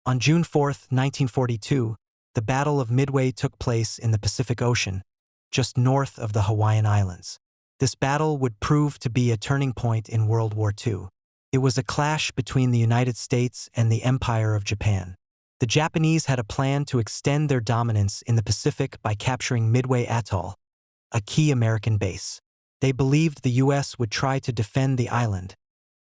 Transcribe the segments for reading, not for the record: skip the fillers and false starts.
On June 4, 1942, the Battle of Midway took place in the Pacific Ocean, just north of the Hawaiian Islands. This battle would prove to be a turning point in World War II. It was a clash between the United States and the Empire of Japan. The Japanese had a plan to extend their dominance in the Pacific by capturing Midway Atoll, a key American base. They believed the U.S. would try to defend the island,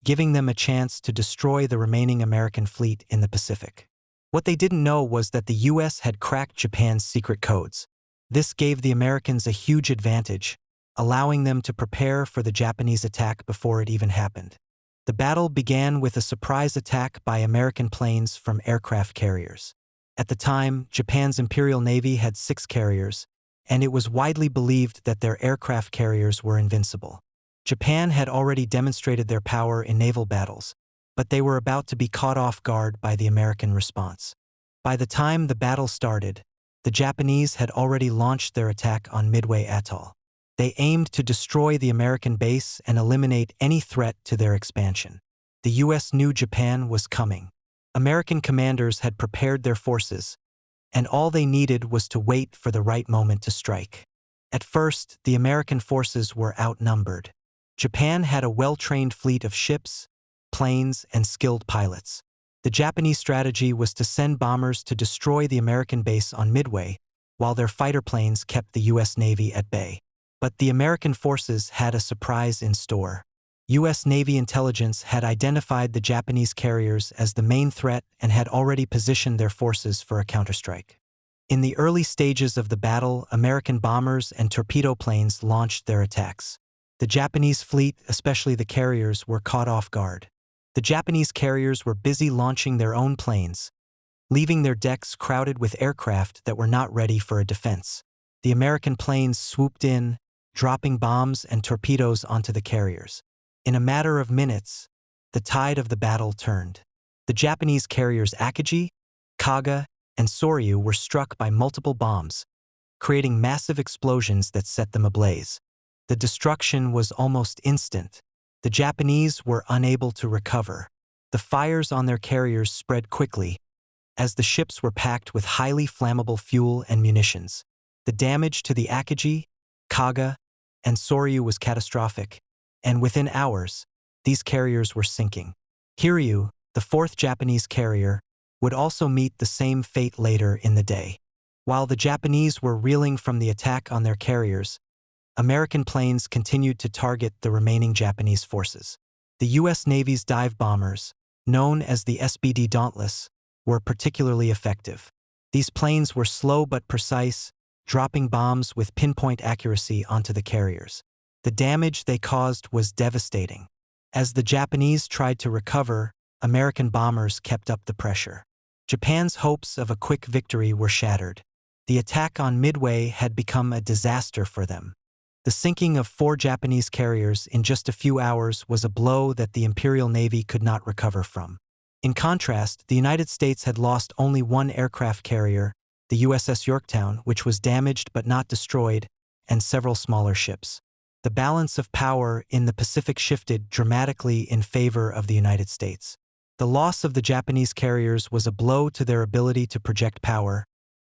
giving them a chance to destroy the remaining American fleet in the Pacific. What they didn't know was that the U.S. had cracked Japan's secret codes. This gave the Americans a huge advantage, allowing them to prepare for the Japanese attack before it even happened. The battle began with a surprise attack by American planes from aircraft carriers. At the time, Japan's Imperial Navy had 6 carriers, and it was widely believed that their aircraft carriers were invincible. Japan had already demonstrated their power in naval battles, but they were about to be caught off guard by the American response. By the time the battle started, the Japanese had already launched their attack on Midway Atoll. They aimed to destroy the American base and eliminate any threat to their expansion. The U.S. knew Japan was coming. American commanders had prepared their forces, and all they needed was to wait for the right moment to strike. At first, the American forces were outnumbered. Japan had a well-trained fleet of ships, planes, and skilled pilots. The Japanese strategy was to send bombers to destroy the American base on Midway, while their fighter planes kept the U.S. Navy at bay. But the American forces had a surprise in store. U.S. Navy intelligence had identified the Japanese carriers as the main threat and had already positioned their forces for a counterstrike. In the early stages of the battle, American bombers and torpedo planes launched their attacks. The Japanese fleet, especially the carriers, were caught off guard. The Japanese carriers were busy launching their own planes, leaving their decks crowded with aircraft that were not ready for a defense. The American planes swooped in, dropping bombs and torpedoes onto the carriers. In a matter of minutes, the tide of the battle turned. The Japanese carriers Akagi, Kaga, and Soryu were struck by multiple bombs, creating massive explosions that set them ablaze. The destruction was almost instant. The Japanese were unable to recover. The fires on their carriers spread quickly, as the ships were packed with highly flammable fuel and munitions. The damage to the Akagi, Kaga, and Soryu was catastrophic, and within hours, these carriers were sinking. Hiryu, the 4th Japanese carrier, would also meet the same fate later in the day. While the Japanese were reeling from the attack on their carriers, American planes continued to target the remaining Japanese forces. The U.S. Navy's dive bombers, known as the SBD Dauntless, were particularly effective. These planes were slow but precise, dropping bombs with pinpoint accuracy onto the carriers. The damage they caused was devastating. As the Japanese tried to recover, American bombers kept up the pressure. Japan's hopes of a quick victory were shattered. The attack on Midway had become a disaster for them. The sinking of 4 Japanese carriers in just a few hours was a blow that the Imperial Navy could not recover from. In contrast, the United States had lost only 1 aircraft carrier, the USS Yorktown, which was damaged but not destroyed, and several smaller ships. The balance of power in the Pacific shifted dramatically in favor of the United States. The loss of the Japanese carriers was a blow to their ability to project power,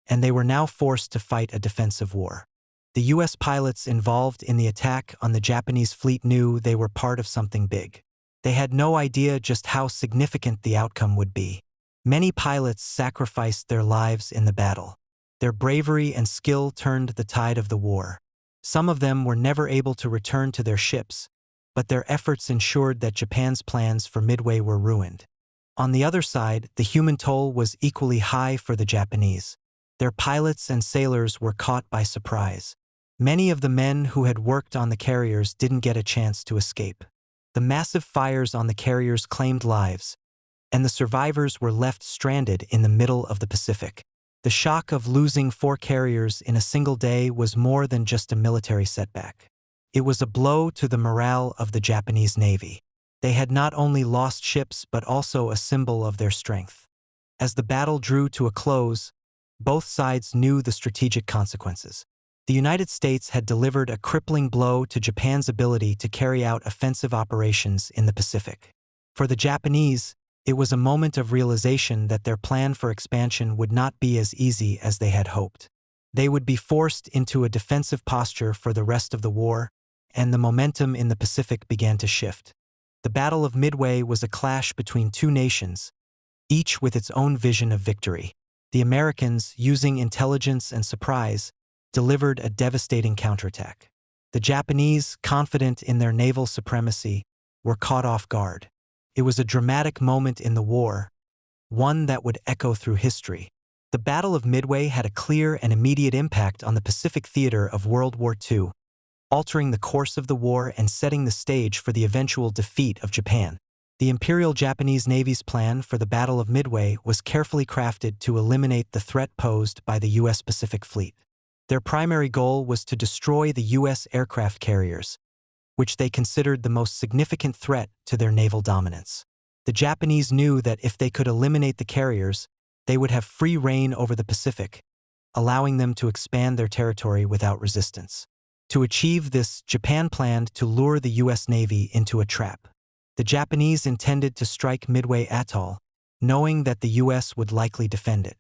and they were now forced to fight a defensive war. The U.S. pilots involved in the attack on the Japanese fleet knew they were part of something big. They had no idea just how significant the outcome would be. Many pilots sacrificed their lives in the battle. Their bravery and skill turned the tide of the war. Some of them were never able to return to their ships, but their efforts ensured that Japan's plans for Midway were ruined. On the other side, the human toll was equally high for the Japanese. Their pilots and sailors were caught by surprise. Many of the men who had worked on the carriers didn't get a chance to escape. The massive fires on the carriers claimed lives, and the survivors were left stranded in the middle of the Pacific. The shock of losing 4 carriers in a single day was more than just a military setback. It was a blow to the morale of the Japanese Navy. They had not only lost ships but also a symbol of their strength. As the battle drew to a close, both sides knew the strategic consequences. The United States had delivered a crippling blow to Japan's ability to carry out offensive operations in the Pacific. For the Japanese, It was a moment of realization that their plan for expansion would not be as easy as they had hoped. They would be forced into a defensive posture for the rest of the war, and the momentum in the Pacific began to shift. The Battle of Midway was a clash between two nations, each with its own vision of victory. The Americans, using intelligence and surprise, delivered a devastating counterattack. The Japanese, confident in their naval supremacy, were caught off guard. It was a dramatic moment in the war, one that would echo through history. The Battle of Midway had a clear and immediate impact on the Pacific theater of World War II, altering the course of the war and setting the stage for the eventual defeat of Japan. The Imperial Japanese Navy's plan for the Battle of Midway was carefully crafted to eliminate the threat posed by the U.S. Pacific Fleet. Their primary goal was to destroy the U.S. aircraft carriers, which they considered the most significant threat to their naval dominance. The Japanese knew that if they could eliminate the carriers, they would have free reign over the Pacific, allowing them to expand their territory without resistance. To achieve this, Japan planned to lure the U.S. Navy into a trap. The Japanese intended to strike Midway Atoll, knowing that the U.S. would likely defend it.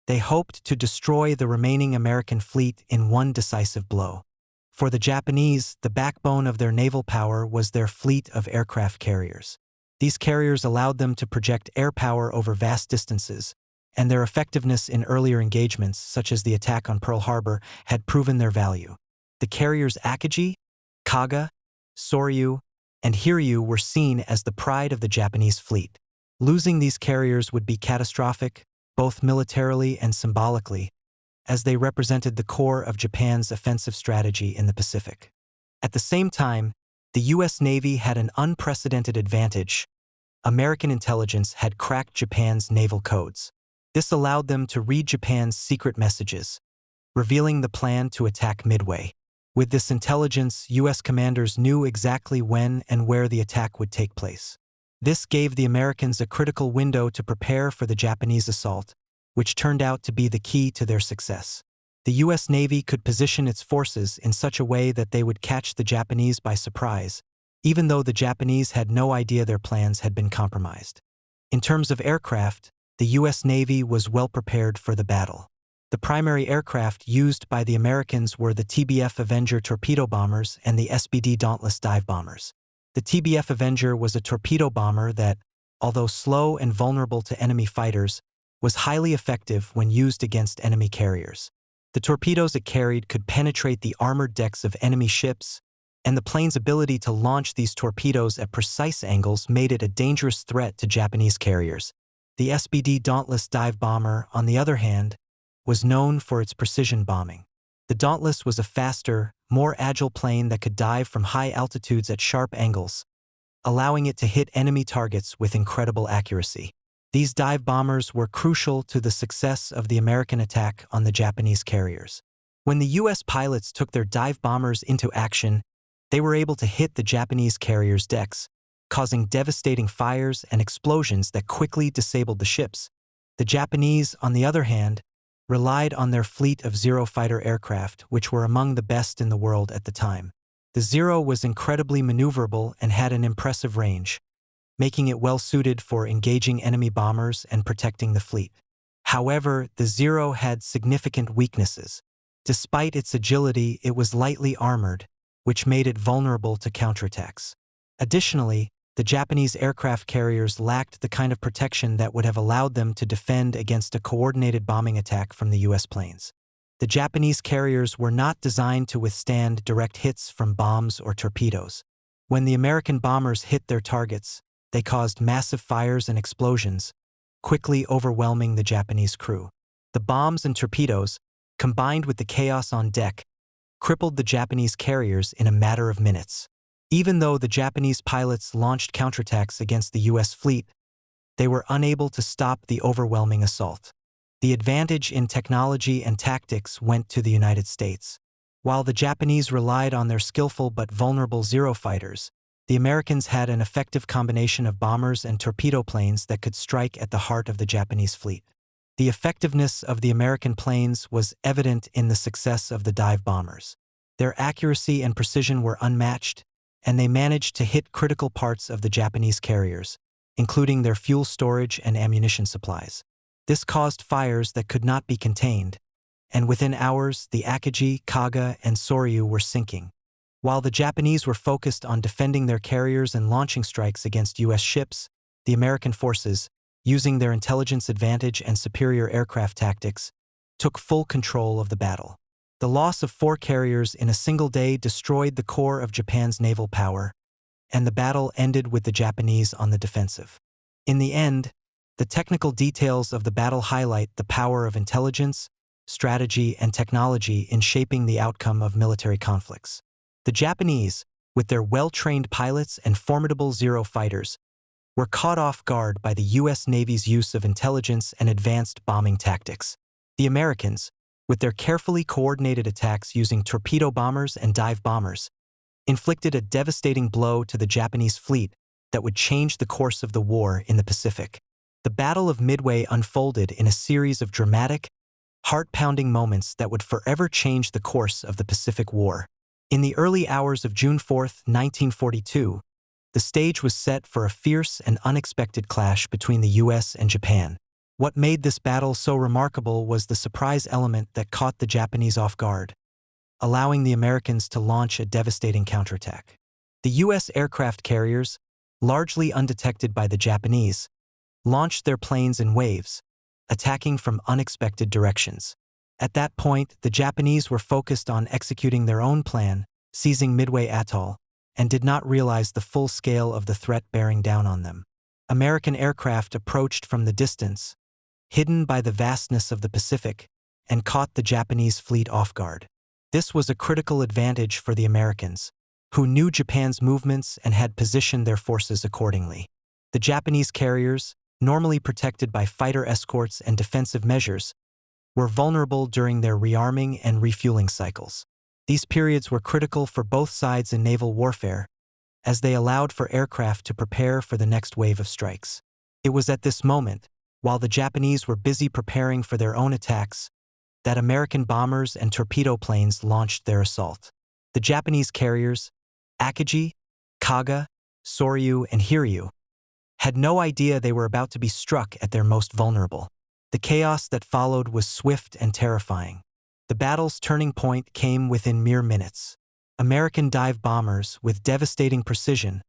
They hoped to destroy the remaining American fleet in one decisive blow. For the Japanese, the backbone of their naval power was their fleet of aircraft carriers. These carriers allowed them to project air power over vast distances, and their effectiveness in earlier engagements, such as the attack on Pearl Harbor, had proven their value. The carriers Akagi, Kaga, Soryu, and Hiryu were seen as the pride of the Japanese fleet. Losing these carriers would be catastrophic, both militarily and symbolically, as they represented the core of Japan's offensive strategy in the Pacific. At the same time, the U.S. Navy had an unprecedented advantage. American intelligence had cracked Japan's naval codes. This allowed them to read Japan's secret messages, revealing the plan to attack Midway. With this intelligence, U.S. commanders knew exactly when and where the attack would take place. This gave the Americans a critical window to prepare for the Japanese assault, which turned out to be the key to their success. The U.S. Navy could position its forces in such a way that they would catch the Japanese by surprise, even though the Japanese had no idea their plans had been compromised. In terms of aircraft, the U.S. Navy was well prepared for the battle. The primary aircraft used by the Americans were the TBF Avenger torpedo bombers and the SBD Dauntless dive bombers. The TBF Avenger was a torpedo bomber that, although slow and vulnerable to enemy fighters, was highly effective when used against enemy carriers. The torpedoes it carried could penetrate the armored decks of enemy ships, and the plane's ability to launch these torpedoes at precise angles made it a dangerous threat to Japanese carriers. The SBD Dauntless dive bomber, on the other hand, was known for its precision bombing. The Dauntless was a faster, more agile plane that could dive from high altitudes at sharp angles, allowing it to hit enemy targets with incredible accuracy. These dive bombers were crucial to the success of the American attack on the Japanese carriers. When the U.S. pilots took their dive bombers into action, they were able to hit the Japanese carriers' decks, causing devastating fires and explosions that quickly disabled the ships. The Japanese, on the other hand, relied on their fleet of Zero fighter aircraft, which were among the best in the world at the time. The Zero was incredibly maneuverable and had an impressive range, making it well-suited for engaging enemy bombers and protecting the fleet. However, the Zero had significant weaknesses. Despite its agility, it was lightly armored, which made it vulnerable to counterattacks. Additionally, the Japanese aircraft carriers lacked the kind of protection that would have allowed them to defend against a coordinated bombing attack from the U.S. planes. The Japanese carriers were not designed to withstand direct hits from bombs or torpedoes. When the American bombers hit their targets, they caused massive fires and explosions, quickly overwhelming the Japanese crew. The bombs and torpedoes, combined with the chaos on deck, crippled the Japanese carriers in a matter of minutes. Even though the Japanese pilots launched counterattacks against the U.S. fleet, they were unable to stop the overwhelming assault. The advantage in technology and tactics went to the United States. While the Japanese relied on their skillful but vulnerable Zero fighters, the Americans had an effective combination of bombers and torpedo planes that could strike at the heart of the Japanese fleet. The effectiveness of the American planes was evident in the success of the dive bombers. Their accuracy and precision were unmatched, and they managed to hit critical parts of the Japanese carriers, including their fuel storage and ammunition supplies. This caused fires that could not be contained, and within hours, the Akagi, Kaga, and Soryu were sinking. While the Japanese were focused on defending their carriers and launching strikes against U.S. ships, the American forces, using their intelligence advantage and superior aircraft tactics, took full control of the battle. The loss of 4 carriers in a single day destroyed the core of Japan's naval power, and the battle ended with the Japanese on the defensive. In the end, the technical details of the battle highlight the power of intelligence, strategy, and technology in shaping the outcome of military conflicts. The Japanese, with their well-trained pilots and formidable Zero fighters, were caught off guard by the U.S. Navy's use of intelligence and advanced bombing tactics. The Americans, with their carefully coordinated attacks using torpedo bombers and dive bombers, inflicted a devastating blow to the Japanese fleet that would change the course of the war in the Pacific. The Battle of Midway unfolded in a series of dramatic, heart-pounding moments that would forever change the course of the Pacific War. In the early hours of June 4, 1942, the stage was set for a fierce and unexpected clash between the U.S. and Japan. What made this battle so remarkable was the surprise element that caught the Japanese off guard, allowing the Americans to launch a devastating counterattack. The U.S. aircraft carriers, largely undetected by the Japanese, launched their planes in waves, attacking from unexpected directions. At that point, the Japanese were focused on executing their own plan, seizing Midway Atoll, and did not realize the full scale of the threat bearing down on them. American aircraft approached from the distance, hidden by the vastness of the Pacific, and caught the Japanese fleet off guard. This was a critical advantage for the Americans, who knew Japan's movements and had positioned their forces accordingly. The Japanese carriers, normally protected by fighter escorts and defensive measures, were vulnerable during their rearming and refueling cycles. These periods were critical for both sides in naval warfare, as they allowed for aircraft to prepare for the next wave of strikes. It was at this moment, while the Japanese were busy preparing for their own attacks, that American bombers and torpedo planes launched their assault. The Japanese carriers, Akagi, Kaga, Soryu, and Hiryu, had no idea they were about to be struck at their most vulnerable. The chaos that followed was swift and terrifying. The battle's turning point came within mere minutes. American dive bombers, with devastating precision,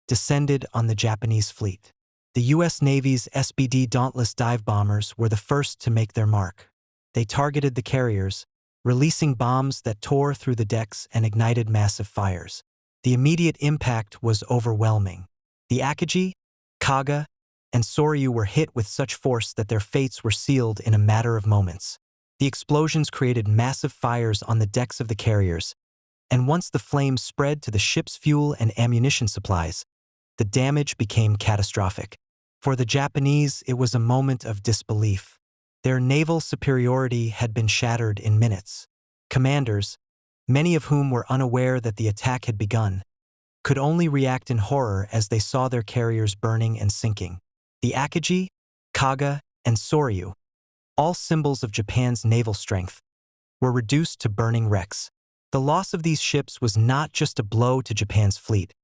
descended on the Japanese fleet. The U.S. Navy's SBD Dauntless dive bombers were the first to make their mark. They targeted the carriers, releasing bombs that tore through the decks and ignited massive fires. The immediate impact was overwhelming. The Akagi, Kaga, and Soryu were hit with such force that their fates were sealed in a matter of moments. The explosions created massive fires on the decks of the carriers, and once the flames spread to the ship's fuel and ammunition supplies, the damage became catastrophic. For the Japanese, it was a moment of disbelief. Their naval superiority had been shattered in minutes. Commanders, many of whom were unaware that the attack had begun, could only react in horror as they saw their carriers burning and sinking. The Akagi, Kaga, and Soryu, all symbols of Japan's naval strength, were reduced to burning wrecks. The loss of these ships was not just a blow to Japan's fleet.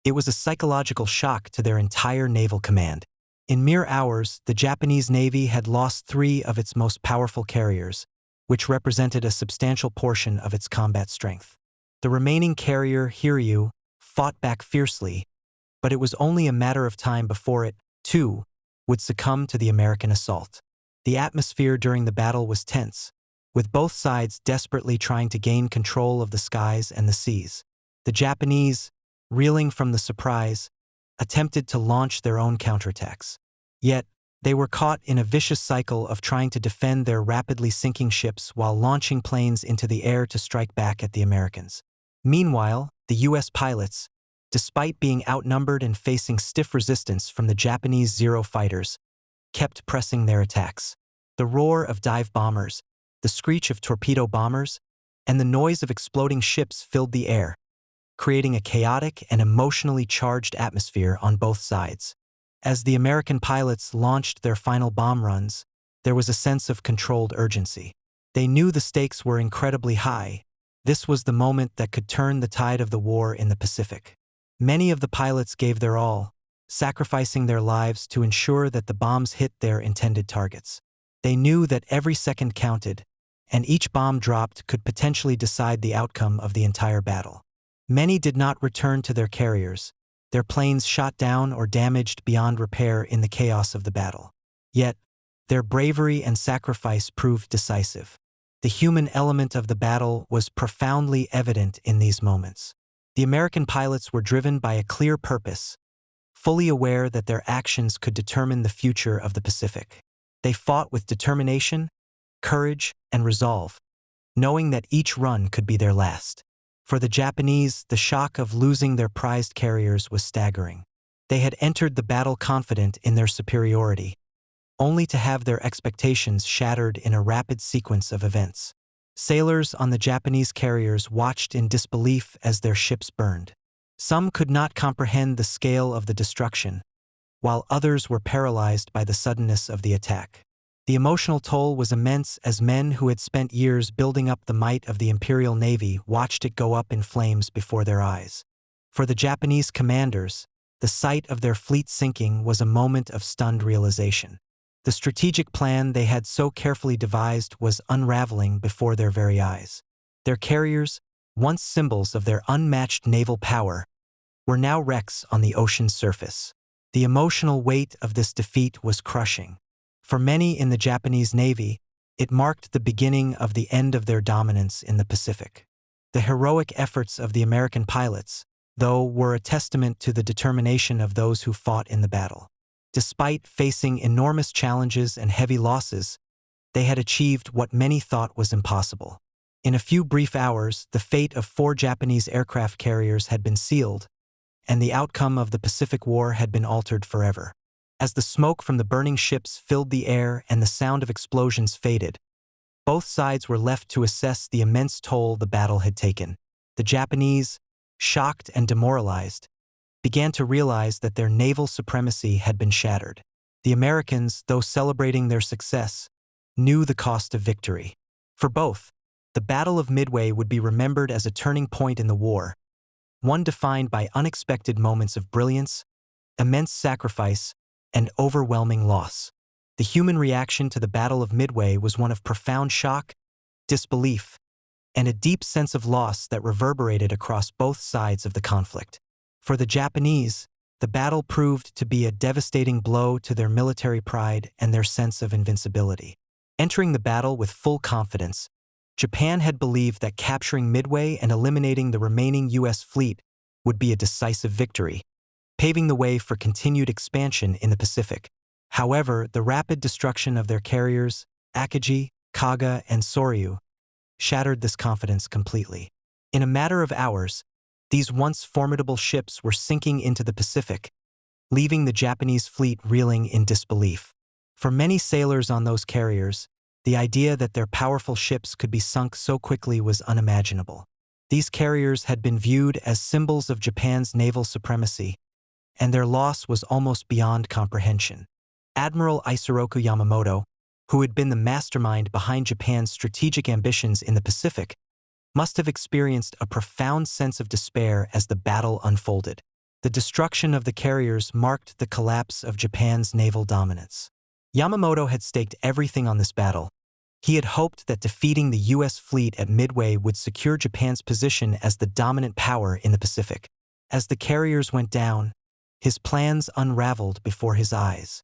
It was a psychological shock to their entire naval command. In mere hours, the Japanese Navy had lost 3 of its most powerful carriers, which represented a substantial portion of its combat strength. The remaining carrier, Hiryu, fought back fiercely, but it was only a matter of time before it, too, would succumb to the American assault. The atmosphere during the battle was tense, with both sides desperately trying to gain control of the skies and the seas. The Japanese, reeling from the surprise, attempted to launch their own counterattacks. Yet, they were caught in a vicious cycle of trying to defend their rapidly sinking ships while launching planes into the air to strike back at the Americans. Meanwhile, the U.S. pilots, despite being outnumbered and facing stiff resistance from the Japanese Zero fighters, kept pressing their attacks. The roar of dive bombers, the screech of torpedo bombers, and the noise of exploding ships filled the air, creating a chaotic and emotionally charged atmosphere on both sides. As the American pilots launched their final bomb runs, there was a sense of controlled urgency. They knew the stakes were incredibly high. This was the moment that could turn the tide of the war in the Pacific. Many of the pilots gave their all, sacrificing their lives to ensure that the bombs hit their intended targets. They knew that every second counted, and each bomb dropped could potentially decide the outcome of the entire battle. Many did not return to their carriers, their planes shot down or damaged beyond repair in the chaos of the battle. Yet, their bravery and sacrifice proved decisive. The human element of the battle was profoundly evident in these moments. The American pilots were driven by a clear purpose, fully aware that their actions could determine the future of the Pacific. They fought with determination, courage, and resolve, knowing that each run could be their last. For the Japanese, the shock of losing their prized carriers was staggering. They had entered the battle confident in their superiority, only to have their expectations shattered in a rapid sequence of events. Sailors on the Japanese carriers watched in disbelief as their ships burned. Some could not comprehend the scale of the destruction, while others were paralyzed by the suddenness of the attack. The emotional toll was immense as men who had spent years building up the might of the Imperial Navy watched it go up in flames before their eyes. For the Japanese commanders, the sight of their fleet sinking was a moment of stunned realization. The strategic plan they had so carefully devised was unraveling before their very eyes. Their carriers, once symbols of their unmatched naval power, were now wrecks on the ocean's surface. The emotional weight of this defeat was crushing. For many in the Japanese Navy, it marked the beginning of the end of their dominance in the Pacific. The heroic efforts of the American pilots, though, were a testament to the determination of those who fought in the battle. Despite facing enormous challenges and heavy losses, they had achieved what many thought was impossible. In a few brief hours, the fate of 4 Japanese aircraft carriers had been sealed, and the outcome of the Pacific War had been altered forever. As the smoke from the burning ships filled the air and the sound of explosions faded, both sides were left to assess the immense toll the battle had taken. The Japanese, shocked and demoralized, began to realize that their naval supremacy had been shattered. The Americans, though celebrating their success, knew the cost of victory. For both, the Battle of Midway would be remembered as a turning point in the war, one defined by unexpected moments of brilliance, immense sacrifice, and overwhelming loss. The human reaction to the Battle of Midway was one of profound shock, disbelief, and a deep sense of loss that reverberated across both sides of the conflict. For the Japanese, the battle proved to be a devastating blow to their military pride and their sense of invincibility. Entering the battle with full confidence, Japan had believed that capturing Midway and eliminating the remaining U.S. fleet would be a decisive victory, paving the way for continued expansion in the Pacific. However, the rapid destruction of their carriers, Akagi, Kaga, and Soryu, shattered this confidence completely. In a matter of hours, these once formidable ships were sinking into the Pacific, leaving the Japanese fleet reeling in disbelief. For many sailors on those carriers, the idea that their powerful ships could be sunk so quickly was unimaginable. These carriers had been viewed as symbols of Japan's naval supremacy, and their loss was almost beyond comprehension. Admiral Isoroku Yamamoto, who had been the mastermind behind Japan's strategic ambitions in the Pacific, must have experienced a profound sense of despair as the battle unfolded. The destruction of the carriers marked the collapse of Japan's naval dominance. Yamamoto had staked everything on this battle. He had hoped that defeating the U.S. fleet at Midway would secure Japan's position as the dominant power in the Pacific. As the carriers went down, his plans unraveled before his eyes.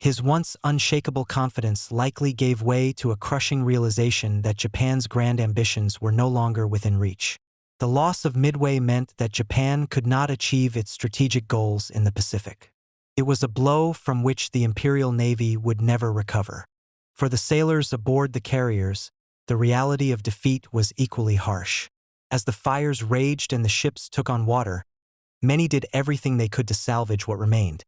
His once unshakable confidence likely gave way to a crushing realization that Japan's grand ambitions were no longer within reach. The loss of Midway meant that Japan could not achieve its strategic goals in the Pacific. It was a blow from which the Imperial Navy would never recover. For the sailors aboard the carriers, the reality of defeat was equally harsh. As the fires raged and the ships took on water, many did everything they could to salvage what remained.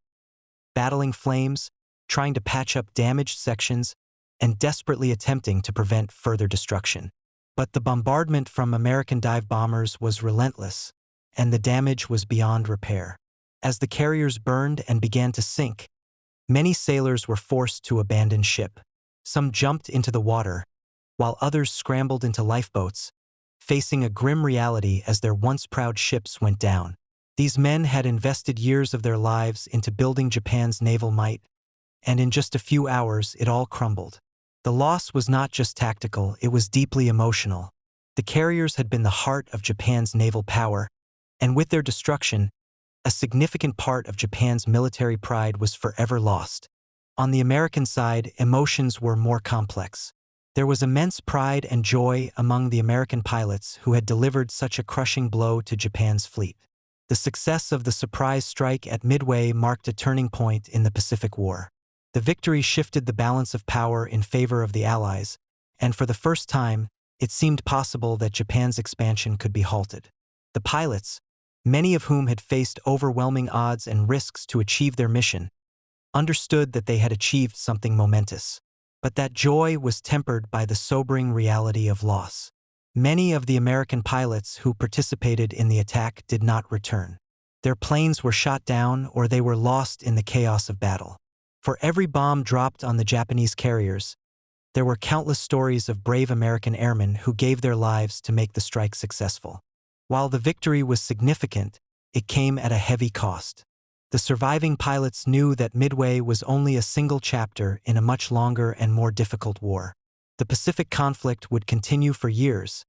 Battling flames, trying to patch up damaged sections, and desperately attempting to prevent further destruction. But the bombardment from American dive bombers was relentless, and the damage was beyond repair. As the carriers burned and began to sink, many sailors were forced to abandon ship. Some jumped into the water, while others scrambled into lifeboats, facing a grim reality as their once proud ships went down. These men had invested years of their lives into building Japan's naval might, and in just a few hours it all crumbled. The loss was not just tactical, it was deeply emotional. The carriers had been the heart of Japan's naval power, and with their destruction, a significant part of Japan's military pride was forever lost. On the American side, emotions were more complex. There was immense pride and joy among the American pilots who had delivered such a crushing blow to Japan's fleet. The success of the surprise strike at Midway marked a turning point in the Pacific War. The victory shifted the balance of power in favor of the Allies, and for the first time, it seemed possible that Japan's expansion could be halted. The pilots, many of whom had faced overwhelming odds and risks to achieve their mission, understood that they had achieved something momentous. But that joy was tempered by the sobering reality of loss. Many of the American pilots who participated in the attack did not return. Their planes were shot down or they were lost in the chaos of battle. For every bomb dropped on the Japanese carriers, there were countless stories of brave American airmen who gave their lives to make the strike successful. While the victory was significant, it came at a heavy cost. The surviving pilots knew that Midway was only a single chapter in a much longer and more difficult war. The Pacific conflict would continue for years,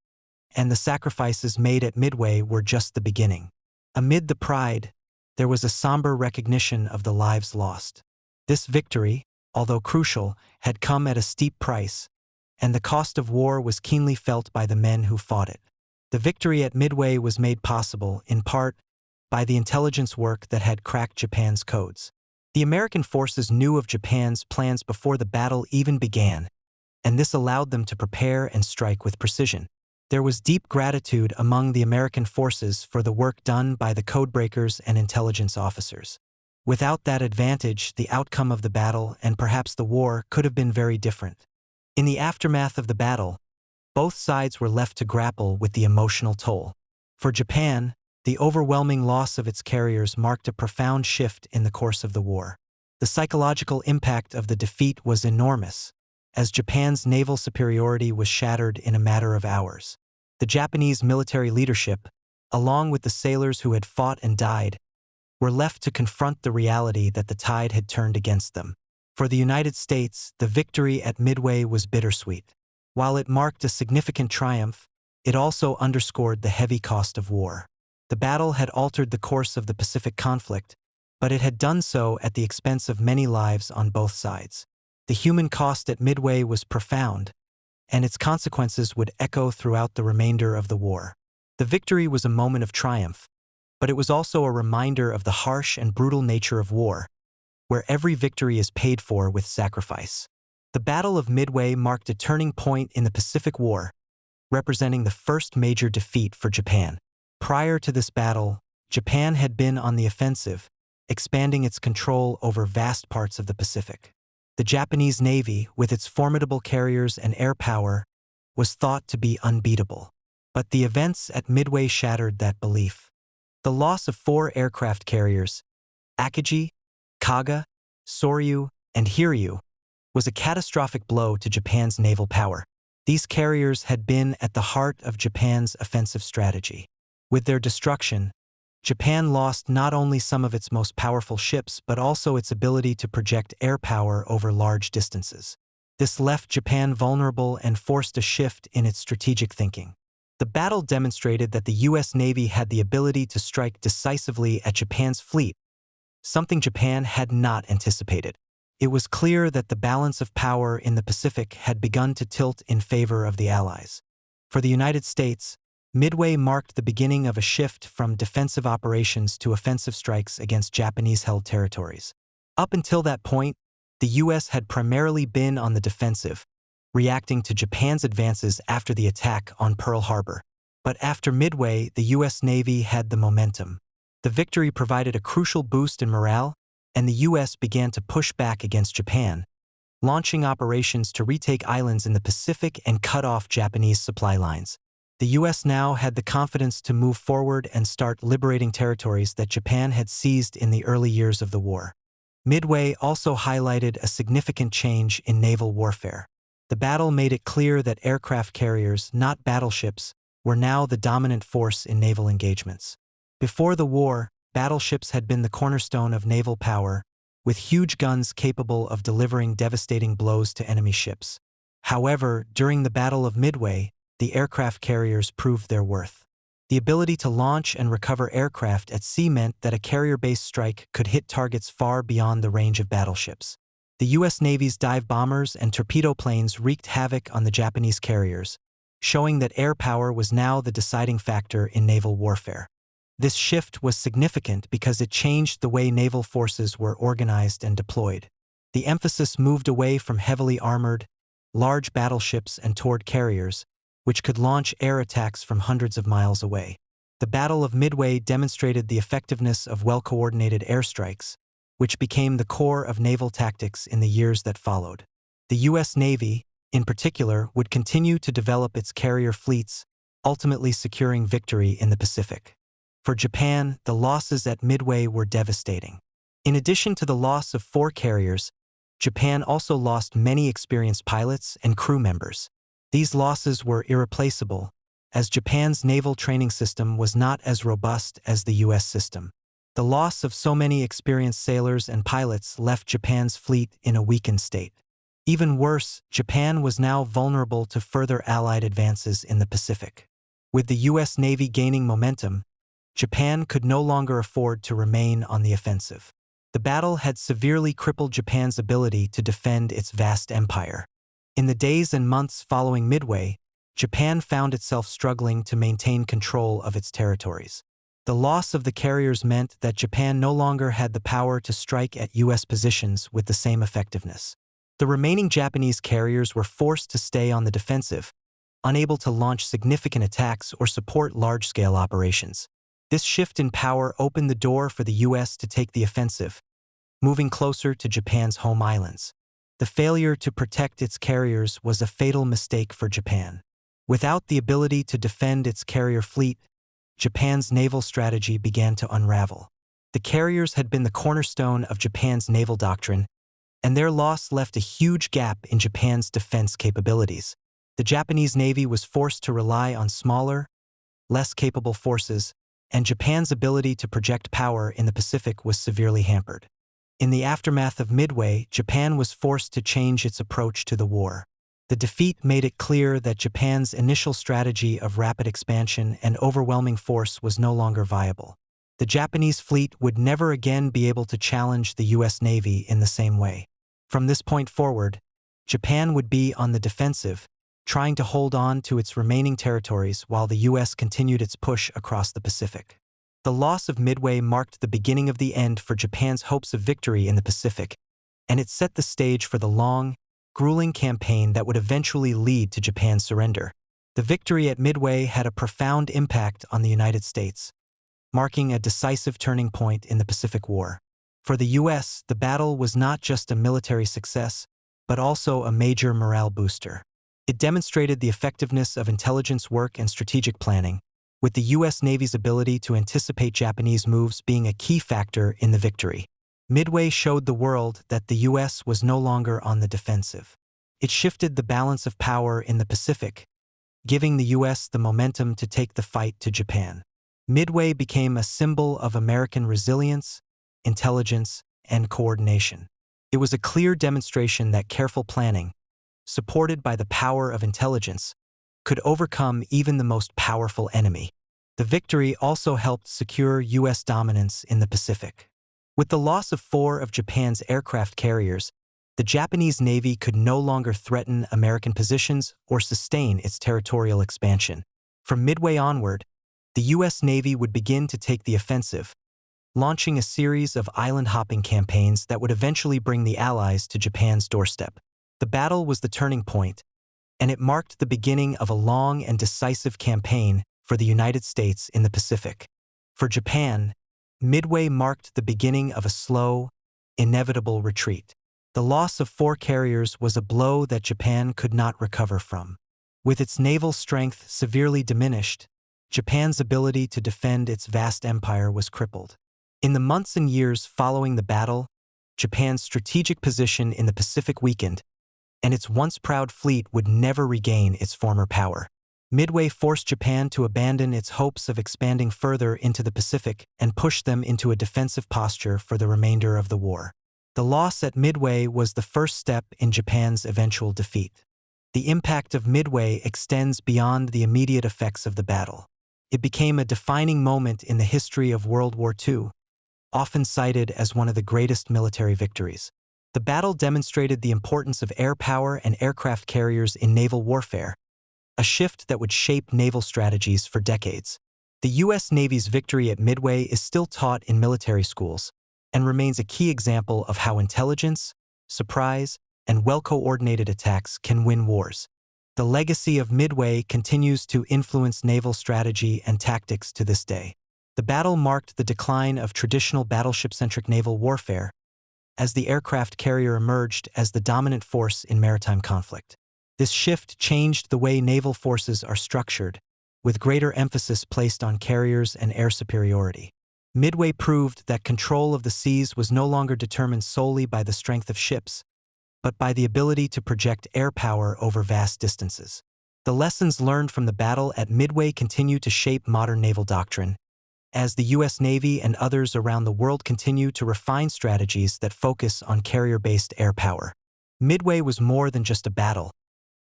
and the sacrifices made at Midway were just the beginning. Amid the pride, there was a somber recognition of the lives lost. This victory, although crucial, had come at a steep price, and the cost of war was keenly felt by the men who fought it. The victory at Midway was made possible, in part, by the intelligence work that had cracked Japan's codes. The American forces knew of Japan's plans before the battle even began, and this allowed them to prepare and strike with precision. There was deep gratitude among the American forces for the work done by the codebreakers and intelligence officers. Without that advantage, the outcome of the battle and perhaps the war could have been very different. In the aftermath of the battle, both sides were left to grapple with the emotional toll. For Japan, the overwhelming loss of its carriers marked a profound shift in the course of the war. The psychological impact of the defeat was enormous, as Japan's naval superiority was shattered in a matter of hours. The Japanese military leadership, along with the sailors who had fought and died, were left to confront the reality that the tide had turned against them. For the United States, the victory at Midway was bittersweet. While it marked a significant triumph, it also underscored the heavy cost of war. The battle had altered the course of the Pacific conflict, but it had done so at the expense of many lives on both sides. The human cost at Midway was profound, and its consequences would echo throughout the remainder of the war. The victory was a moment of triumph, but it was also a reminder of the harsh and brutal nature of war, where every victory is paid for with sacrifice. The Battle of Midway marked a turning point in the Pacific War, representing the first major defeat for Japan. Prior to this battle, Japan had been on the offensive, expanding its control over vast parts of the Pacific. The Japanese Navy, with its formidable carriers and air power, was thought to be unbeatable. But the events at Midway shattered that belief. The loss of 4 aircraft carriers, Akagi, Kaga, Soryu, and Hiryu, was a catastrophic blow to Japan's naval power. These carriers had been at the heart of Japan's offensive strategy. With their destruction, Japan lost not only some of its most powerful ships but also its ability to project air power over large distances. This left Japan vulnerable and forced a shift in its strategic thinking. The battle demonstrated that the U.S. Navy had the ability to strike decisively at Japan's fleet, something Japan had not anticipated. It was clear that the balance of power in the Pacific had begun to tilt in favor of the Allies. For the United States, Midway marked the beginning of a shift from defensive operations to offensive strikes against Japanese-held territories. Up until that point, the U.S. had primarily been on the defensive, reacting to Japan's advances after the attack on Pearl Harbor. But after Midway, the U.S. Navy had the momentum. The victory provided a crucial boost in morale, and the U.S. began to push back against Japan, launching operations to retake islands in the Pacific and cut off Japanese supply lines. The U.S. now had the confidence to move forward and start liberating territories that Japan had seized in the early years of the war. Midway also highlighted a significant change in naval warfare. The battle made it clear that aircraft carriers, not battleships, were now the dominant force in naval engagements. Before the war, battleships had been the cornerstone of naval power, with huge guns capable of delivering devastating blows to enemy ships. However, during the Battle of Midway, the aircraft carriers proved their worth. The ability to launch and recover aircraft at sea meant that a carrier-based strike could hit targets far beyond the range of battleships. The U.S. Navy's dive bombers and torpedo planes wreaked havoc on the Japanese carriers, showing that air power was now the deciding factor in naval warfare. This shift was significant because it changed the way naval forces were organized and deployed. The emphasis moved away from heavily armored, large battleships and toward carriers, which could launch air attacks from hundreds of miles away. The Battle of Midway demonstrated the effectiveness of well-coordinated airstrikes, which became the core of naval tactics in the years that followed. The U.S. Navy, in particular, would continue to develop its carrier fleets, ultimately securing victory in the Pacific. For Japan, the losses at Midway were devastating. In addition to the loss of 4 carriers, Japan also lost many experienced pilots and crew members. These losses were irreplaceable, as Japan's naval training system was not as robust as the U.S. system. The loss of so many experienced sailors and pilots left Japan's fleet in a weakened state. Even worse, Japan was now vulnerable to further Allied advances in the Pacific. With the U.S. Navy gaining momentum, Japan could no longer afford to remain on the offensive. The battle had severely crippled Japan's ability to defend its vast empire. In the days and months following Midway, Japan found itself struggling to maintain control of its territories. The loss of the carriers meant that Japan no longer had the power to strike at U.S. positions with the same effectiveness. The remaining Japanese carriers were forced to stay on the defensive, unable to launch significant attacks or support large-scale operations. This shift in power opened the door for the U.S. to take the offensive, moving closer to Japan's home islands. The failure to protect its carriers was a fatal mistake for Japan. Without the ability to defend its carrier fleet, Japan's naval strategy began to unravel. The carriers had been the cornerstone of Japan's naval doctrine, and their loss left a huge gap in Japan's defense capabilities. The Japanese Navy was forced to rely on smaller, less capable forces, and Japan's ability to project power in the Pacific was severely hampered. In the aftermath of Midway, Japan was forced to change its approach to the war. The defeat made it clear that Japan's initial strategy of rapid expansion and overwhelming force was no longer viable. The Japanese fleet would never again be able to challenge the U.S. Navy in the same way. From this point forward, Japan would be on the defensive, trying to hold on to its remaining territories while the U.S. continued its push across the Pacific. The loss of Midway marked the beginning of the end for Japan's hopes of victory in the Pacific, and it set the stage for the long, grueling campaign that would eventually lead to Japan's surrender. The victory at Midway had a profound impact on the United States, marking a decisive turning point in the Pacific War. For the U.S., the battle was not just a military success, but also a major morale booster. It demonstrated the effectiveness of intelligence work and strategic planning, with the U.S. Navy's ability to anticipate Japanese moves being a key factor in the victory. Midway showed the world that the U.S. was no longer on the defensive. It shifted the balance of power in the Pacific, giving the U.S. the momentum to take the fight to Japan. Midway became a symbol of American resilience, intelligence, and coordination. It was a clear demonstration that careful planning, supported by the power of intelligence, could overcome even the most powerful enemy. The victory also helped secure U.S. dominance in the Pacific. With the loss of 4 of Japan's aircraft carriers, the Japanese Navy could no longer threaten American positions or sustain its territorial expansion. From Midway onward, the U.S. Navy would begin to take the offensive, launching a series of island-hopping campaigns that would eventually bring the Allies to Japan's doorstep. The battle was the turning point, and it marked the beginning of a long and decisive campaign for the United States in the Pacific. For Japan, Midway marked the beginning of a slow, inevitable retreat. The loss of 4 carriers was a blow that Japan could not recover from. With its naval strength severely diminished, Japan's ability to defend its vast empire was crippled. In the months and years following the battle, Japan's strategic position in the Pacific weakened, and its once proud fleet would never regain its former power. Midway forced Japan to abandon its hopes of expanding further into the Pacific and push them into a defensive posture for the remainder of the war. The loss at Midway was the first step in Japan's eventual defeat. The impact of Midway extends beyond the immediate effects of the battle. It became a defining moment in the history of World War II, often cited as one of the greatest military victories. The battle demonstrated the importance of air power and aircraft carriers in naval warfare, a shift that would shape naval strategies for decades. The U.S. Navy's victory at Midway is still taught in military schools and remains a key example of how intelligence, surprise, and well-coordinated attacks can win wars. The legacy of Midway continues to influence naval strategy and tactics to this day. The battle marked the decline of traditional battleship-centric naval warfare as the aircraft carrier emerged as the dominant force in maritime conflict. This shift changed the way naval forces are structured, with greater emphasis placed on carriers and air superiority. Midway proved that control of the seas was no longer determined solely by the strength of ships, but by the ability to project air power over vast distances. The lessons learned from the battle at Midway continue to shape modern naval doctrine, as the U.S. Navy and others around the world continue to refine strategies that focus on carrier-based air power. Midway was more than just a battle.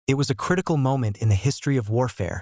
It was a critical moment in the history of warfare,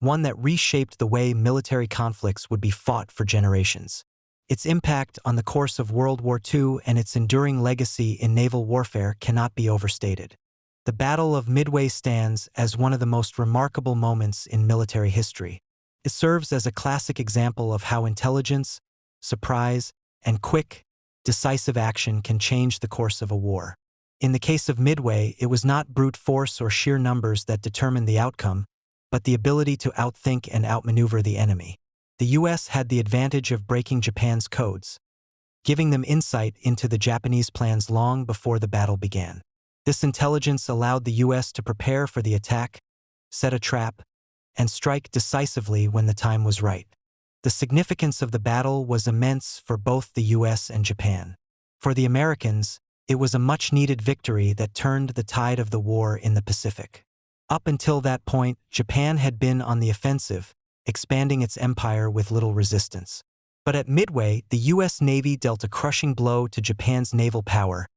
one that reshaped the way military conflicts would be fought for generations. Its impact on the course of World War II and its enduring legacy in naval warfare cannot be overstated. The Battle of Midway stands as one of the most remarkable moments in military history. It serves as a classic example of how intelligence, surprise, and quick, decisive action can change the course of a war. In the case of Midway, it was not brute force or sheer numbers that determined the outcome, but the ability to outthink and outmaneuver the enemy. The U.S. had the advantage of breaking Japan's codes, giving them insight into the Japanese plans long before the battle began. This intelligence allowed the U.S. to prepare for the attack, set a trap, and strike decisively when the time was right. The significance of the battle was immense for both the U.S. and Japan. For the Americans, it was a much-needed victory that turned the tide of the war in the Pacific. Up until that point, Japan had been on the offensive, expanding its empire with little resistance. But at Midway, the U.S. Navy dealt a crushing blow to Japan's naval power,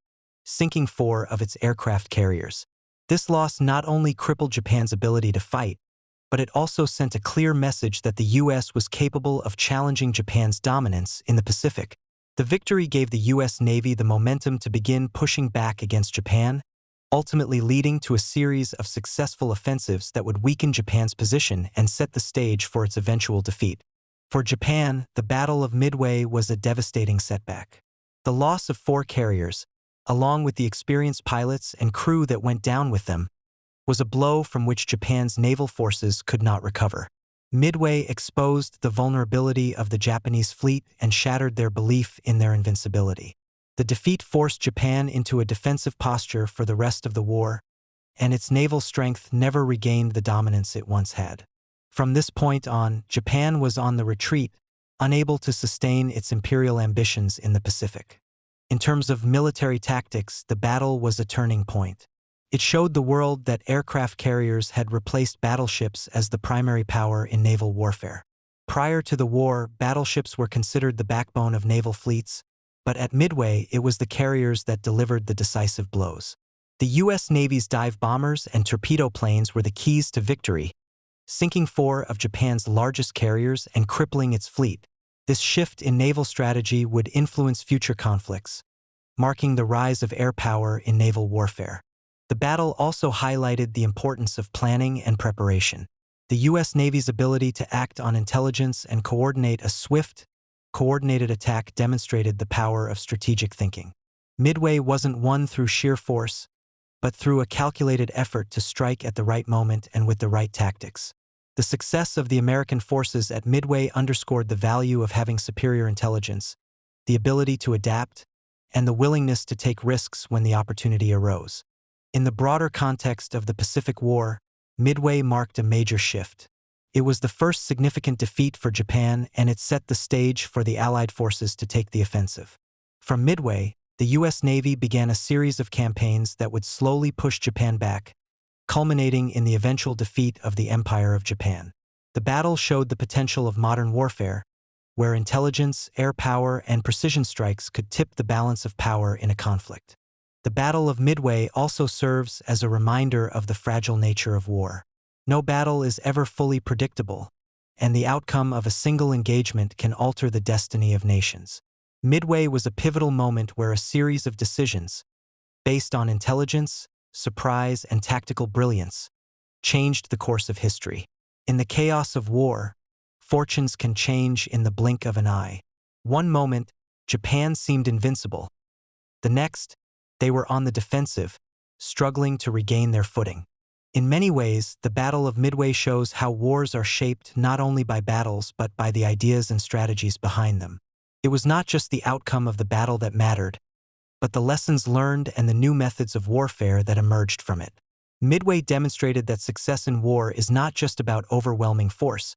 sinking 4 of its aircraft carriers. This loss not only crippled Japan's ability to fight, but it also sent a clear message that the U.S. was capable of challenging Japan's dominance in the Pacific. The victory gave the U.S. Navy the momentum to begin pushing back against Japan, ultimately leading to a series of successful offensives that would weaken Japan's position and set the stage for its eventual defeat. For Japan, the Battle of Midway was a devastating setback. The loss of 4 carriers, along with the experienced pilots and crew that went down with them, was a blow from which Japan's naval forces could not recover. Midway exposed the vulnerability of the Japanese fleet and shattered their belief in their invincibility. The defeat forced Japan into a defensive posture for the rest of the war, and its naval strength never regained the dominance it once had. From this point on, Japan was on the retreat, unable to sustain its imperial ambitions in the Pacific. In terms of military tactics, the battle was a turning point. It showed the world that aircraft carriers had replaced battleships as the primary power in naval warfare. Prior to the war, battleships were considered the backbone of naval fleets, but at Midway, it was the carriers that delivered the decisive blows. The U.S. Navy's dive bombers and torpedo planes were the keys to victory, sinking 4 of Japan's largest carriers and crippling its fleet. This shift in naval strategy would influence future conflicts, marking the rise of air power in naval warfare. The battle also highlighted the importance of planning and preparation. The U.S. Navy's ability to act on intelligence and coordinate a swift, coordinated attack demonstrated the power of strategic thinking. Midway wasn't won through sheer force, but through a calculated effort to strike at the right moment and with the right tactics. The success of the American forces at Midway underscored the value of having superior intelligence, the ability to adapt, and the willingness to take risks when the opportunity arose. In the broader context of the Pacific War, Midway marked a major shift. It was the first significant defeat for Japan, and it set the stage for the Allied forces to take the offensive. From Midway, the U.S. Navy began a series of campaigns that would slowly push Japan back, culminating in the eventual defeat of the Empire of Japan. The battle showed the potential of modern warfare, where intelligence, air power, and precision strikes could tip the balance of power in a conflict. The Battle of Midway also serves as a reminder of the fragile nature of war. No battle is ever fully predictable, and the outcome of a single engagement can alter the destiny of nations. Midway was a pivotal moment where a series of decisions, based on intelligence, surprise, and tactical brilliance, changed the course of history. In the chaos of war, fortunes can change in the blink of an eye. One moment, Japan seemed invincible. The next, they were on the defensive, struggling to regain their footing. In many ways, the Battle of Midway shows how wars are shaped not only by battles but by the ideas and strategies behind them. It was not just the outcome of the battle that mattered, but the lessons learned and the new methods of warfare that emerged from it. Midway demonstrated that success in war is not just about overwhelming force,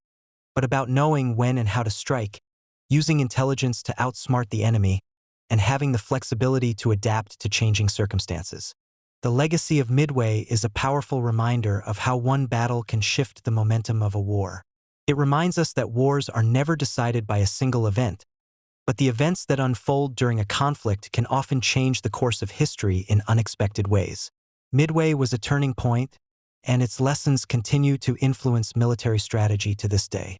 but about knowing when and how to strike, using intelligence to outsmart the enemy, and having the flexibility to adapt to changing circumstances. The legacy of Midway is a powerful reminder of how one battle can shift the momentum of a war. It reminds us that wars are never decided by a single event, but the events that unfold during a conflict can often change the course of history in unexpected ways. Midway was a turning point, and its lessons continue to influence military strategy to this day.